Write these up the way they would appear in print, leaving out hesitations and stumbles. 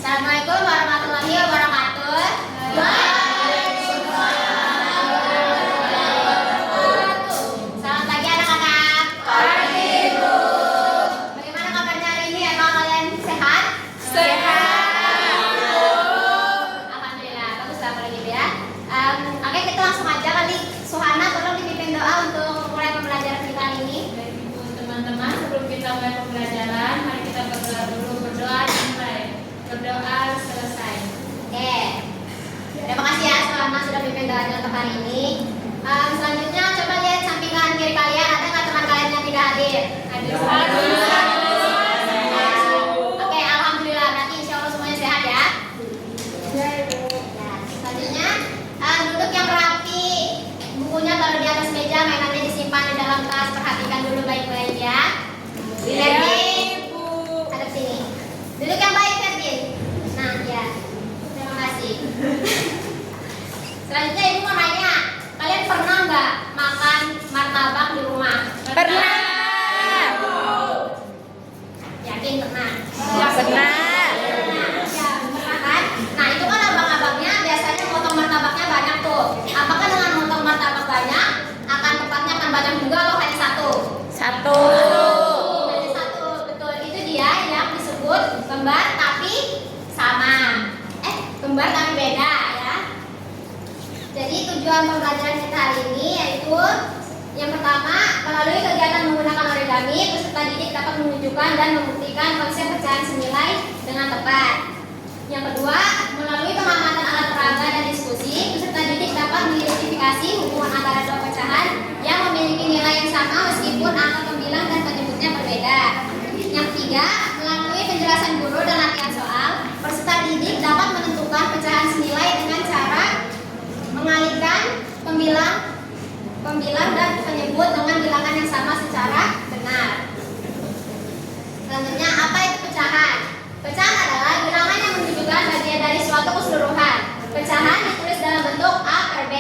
Assalamualaikum warahmatullahi wabarakatuh. Selamat pagi anak-anak. Pagi, Bu. Bagaimana kabarnya hari ini? Apakah kalian sehat? Sehat. Alhamdulillah, baguslah kalau gitu ya. Oke, kita langsung aja kali. Suhana, tolong dipimpin doa untuk mulai pembelajaran kita hari ini. Baik, Ibu, teman-teman, sebelum kita mulai pembelajaran, mari kita berdoa dulu. Berdoa dimulai. Berdoa selesai. Oke. Terima kasih ya Suhana sudah pimpin doanya untuk hari ini. Selanjutnya coba lihat samping kanan kiri kalian, ada nggak teman kalian yang tidak hadir? Hadir. Oke, alhamdulillah, berarti insya Allah semuanya sehat ya. Nah, selanjutnya duduk yang rapi, bukunya taruh di atas meja, mainannya disimpan di dalam tas. Perhatikan dulu baik-baik ya. Dilihatin, ada sini. Duduk yang baik, Ferdin. Nah, ya. Terima kasih. Selanjutnya ibu mau nanya, kalian pernah nggak makan martabak di rumah? Pernah. Yakin pernah? Pernah. Ya, pernah kan? Nah, itu kan abang-abangnya biasanya motong martabaknya banyak tuh. Apakah dengan motong martabak banyak akan tempatnya akan banyak juga loh, hanya satu? Satu. Hanya satu, betul. Itu dia yang disebut kembar tapi sama. Kembar tapi beda ya. Jadi tujuan pembelajaran kita hari ini yaitu yang pertama, melalui kegiatan menggunakan origami, peserta didik dapat menunjukkan dan membuktikan konsep pecahan senilai dengan tepat. Yang kedua, melalui pengamatan alat peraga dan diskusi, peserta didik dapat mengidentifikasi hubungan antara dua pecahan yang memiliki nilai yang sama meskipun angka pembilang dan penyebutnya berbeda. Yang ketiga, melalui penjelasan guru dan latihan soal, peserta didik dapat menentukan pecahan senilai dengan cara mengalihkan pembilang dan penyebut dengan bilangan yang sama secara benar. Selanjutnya, apa itu pecahan? Pecahan adalah bilangan yang menunjukkan bagian dari suatu keseluruhan. Pecahan ditulis dalam bentuk A per B.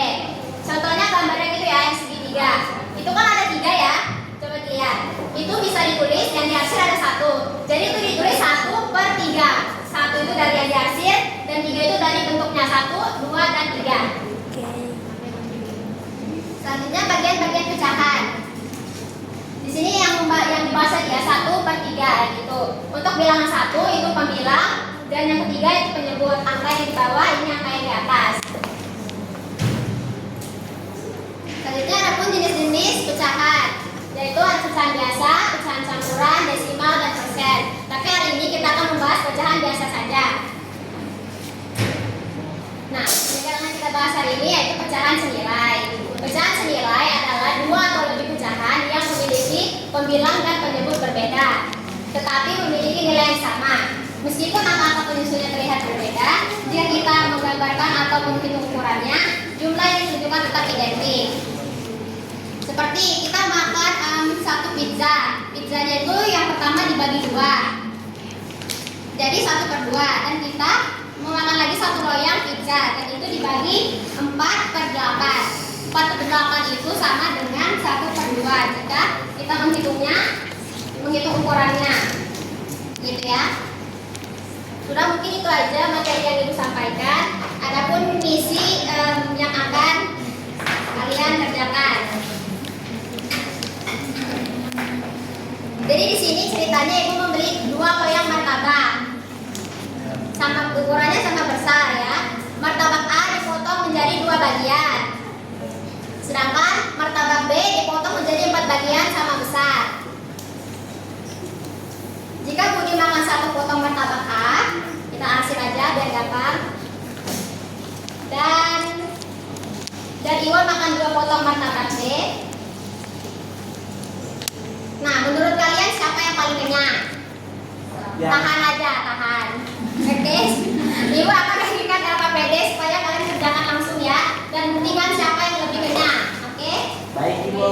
Contohnya gambarnya gitu ya, yang segitiga. Itu kan ada 3 ya. Coba dilihat. Itu bisa ditulis, yang diarsir ada 1. Jadi itu ditulis 1 per 3. 1 itu dari yang diarsir, dan 3 itu dari bentuknya 1, 2, dan 3. Selanjutnya bagian-bagian pecahan. Di sini yang dibahas ya 1 per 3 gitu. Untuk bilangan 1 itu pembilang, dan yang ketiga itu penyebut. Angka yang di bawah, ini angka yang di atas. Selanjutnya ada pun jenis-jenis pecahan, yaitu ada pecahan biasa, pecahan campuran, desimal, dan persen. Tapi hari ini kita akan membahas pecahan biasa saja. Nah, yang akan kita bahas hari ini yaitu pecahan senilai. Pecahan senilai adalah 2 atau lebih pecahan yang memiliki pembilang dan penyebut berbeda, tetapi memiliki nilai yang sama. Meskipun angka-angka penyusunnya terlihat berbeda, jika kita menggambarkan atau menghitung ukurannya, jumlah yang ditunjukkan tetap identik. Seperti kita makan satu pizza. Pizzanya itu yang pertama dibagi 2. Jadi 1 per 2. Dan kita mau makan lagi 1 loyang pizza, dan itu dibagi 4 per 8. 4 per 8 itu sama dengan 1 per 2 jika kita menghitung ukurannya, gitu ya. Sudah, mungkin itu aja materi yang ibu sampaikan. Adapun misi yang akan kalian kerjakan. Jadi di sini ceritanya ibu membeli 2 loyang martabak, sama ukurannya sama besar ya. Martabak A dipotong menjadi 2 bagian, sedangkan martabak B dipotong menjadi 4 bagian sama besar. Jika Budi makan 1 potong martabak A, kita arsir aja biar gampang. Dan Iwan makan 2 potong martabak B. Nah, menurut kalian siapa yang paling kenyang? Ya. Tahan aja, tahan. Oke. Ibu akan berikan data PD supaya kalian kerjakan langsung ya, dan buktikan siapa yang lebih kenyang. Oke? Baik, Ibu.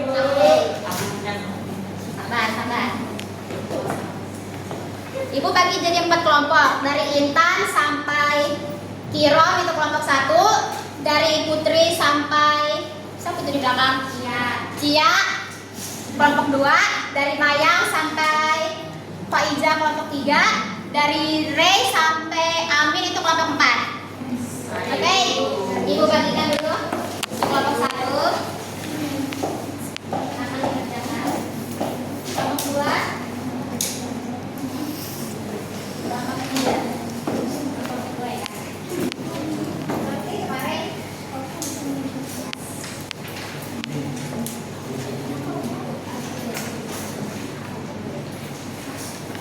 Oke. Sabar. Ibu bagi jadi 4 kelompok. Dari Intan sampai Kirom itu kelompok 1. Dari Putri sampai siapa itu di belakang? Cia kelompok 2. Dari Mayang sampai Pak Iza kelompok 3. dari Ray sampai Amin itu kelompok 4. Oke, Ibu bagikan dulu. Kelompok 1 akan dikerjakan. Kelompok 2 kelompok 3. Kelompok 2 ya. Oke, kemarin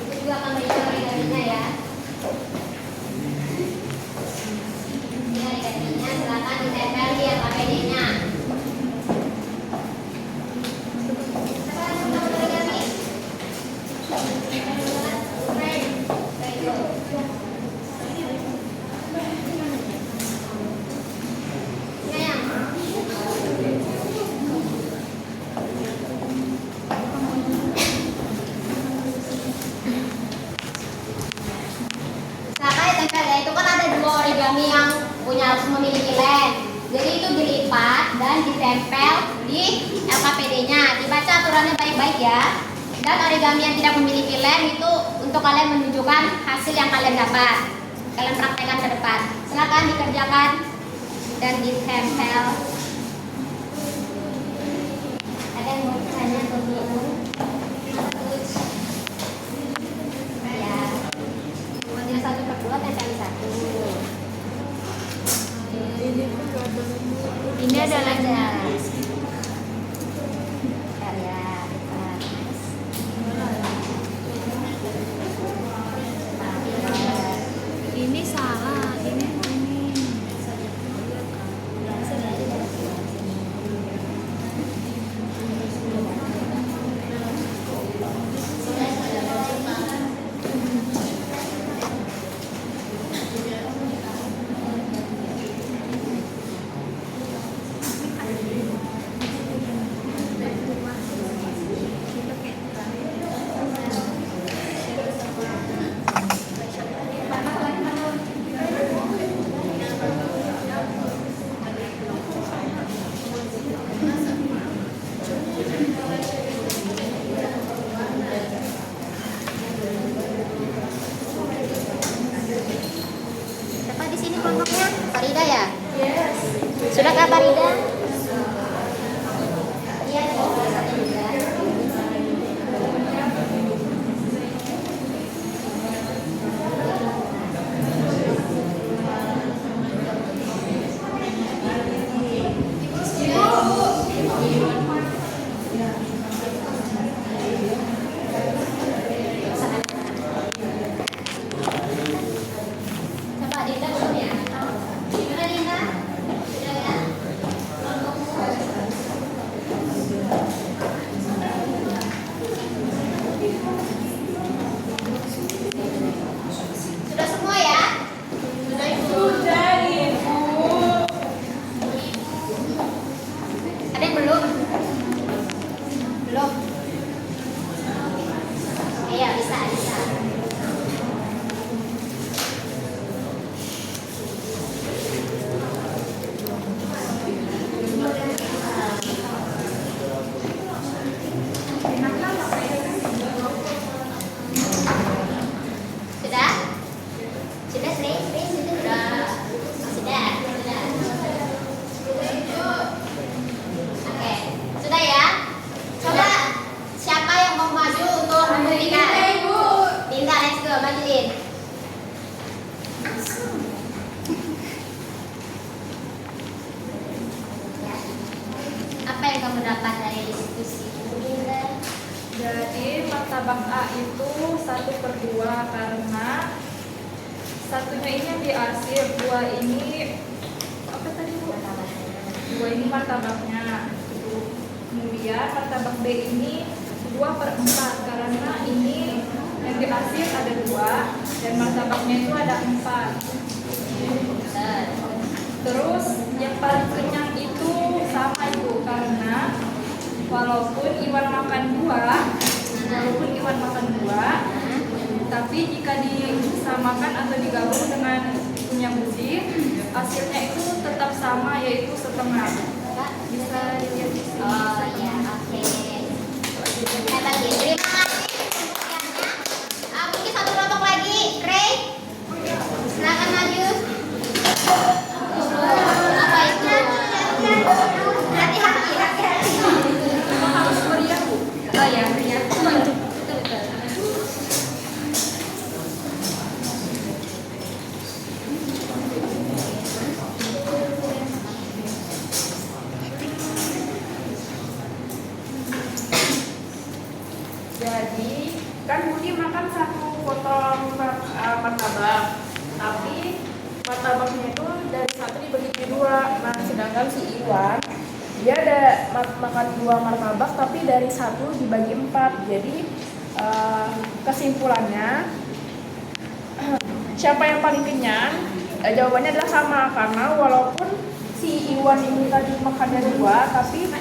itu juga akan berikan origaminya ya. Ini origaminya silakan ditempel di LKPD-nya. Siapa yang mau origami? Silakan ditempel ya. Itu kan ada 2 origami yang harus memiliki lem. Jadi itu dilipat dan ditempel di LKPD-nya. Dibaca aturannya baik-baik ya. Dan origami yang tidak memiliki lem itu untuk kalian menunjukkan hasil yang kalian dapat. Kalian praktekkan ke depan. Silakan dikerjakan dan ditempel. Ada yang mau bertanya atau belum? Ya. Modul 1/2 tempel di 1. Ini ada lemnya. Ini salah, ini. Siapa di sini kelompoknya? Farida ya? Yes. Sudah kah Farida? Iya, satu juga. Coba Dinda belum ya? Gimana Dinda? Sudah ya? Sudah semua ya? Sudah Ibu. Ada yang belum? Belum? Iya, bisa. Sudah? Sudah Sri? Sudah. Sudah. Oke, sudah ya? Coba siapa yang mau maju untuk membuktikan? Dinda, let's go, maju Din. Ya. Apa yang kamu dapat dari diskusi Dinda? Jadi martabak A itu 1/2 karena satunya ini yang diarsir, 2 ini apa tadi Bu? 2 ini martabaknya. Kemudian martabak B ini 2/4 karena ini yang diarsir ada 2 dan martabaknya itu ada 4. Terus yang paling kenyang itu sama Ibu karena walaupun Iwan makan 2, tapi jika disamakan atau digabung dengan punya Budi, hasilnya itu tetap sama, yaitu setengah. Bisa dilihat di sini. Oh iya, oke. Hebat ya. Terima kasih pembuktiannya. Mungkin satu kelompok lagi. makan 2 martabak tapi dari 1 dibagi 4. Jadi kesimpulannya siapa yang paling kenyang? Jawabannya adalah sama, karena walaupun si Iwan ini tadi makannya 2, tapi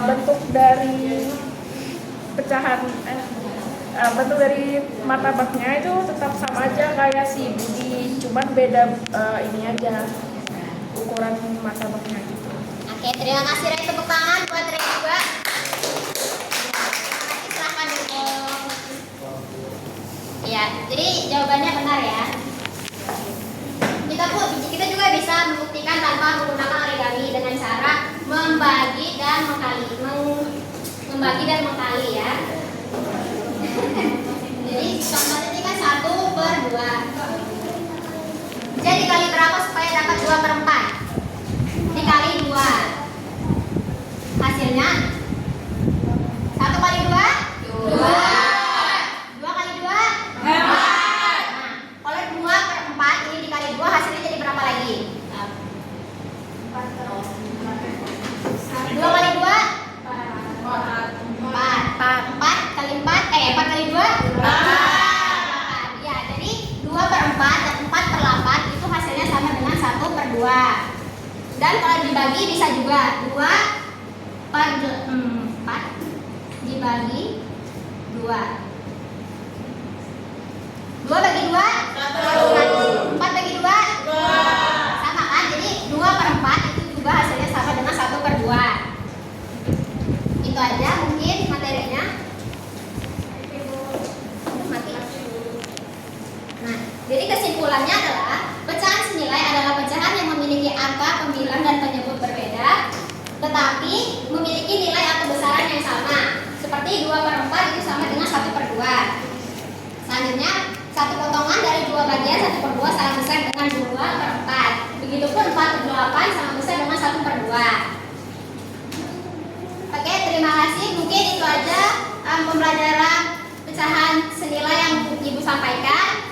bentuk dari pecahan bentuk dari martabaknya itu tetap sama aja kayak si Budi, cuman beda ini aja ukuran martabaknya gitu. Oke, terima kasih Ray, tepuk tangan buat Ray juga. Nanti silakan duduk. Ya, jadi jawabannya benar ya. Kita juga bisa membuktikan tanpa menggunakan origami dengan cara membagi dan mengkali ya. Jadi contohnya ini kan 1/2. Jadi dikali berapa supaya dapat 2/4? Dikali 2. Hasilnya 1 kali 2? 2. 2 kali 2? 4. Nah, kalau 2/4 ini dikali 2 hasilnya jadi berapa lagi? 2 kali 2? 4 kali 4 kali 2? 8. Ya, jadi 2/4 dan 4/8 itu hasilnya sama dengan 1/2. Dan kalau dibagi bisa juga 2/4 dibagi 2. 2 bagi 2? 1. 4 bagi 2? 2. Sama kan? Jadi 2/4 itu juga hasilnya sama dengan 1/2. Itu aja mungkin materinya. Mati. Nah, jadi kesimpulannya adalah pecahan senilai adalah pecahan yang memiliki angka pembilang dan penyebut berbeda, tetapi memiliki nilai atau besaran yang sama. Seperti 2/4 itu sama dengan 1/2. Selanjutnya, satu potongan dari 2 bagian 1/2 sama besar dengan 2/4. Begitupun 4/8 sama besar dengan 1/2. Oke, terima kasih. Mungkin itu aja pembelajaran pecahan senilai yang Ibu sampaikan.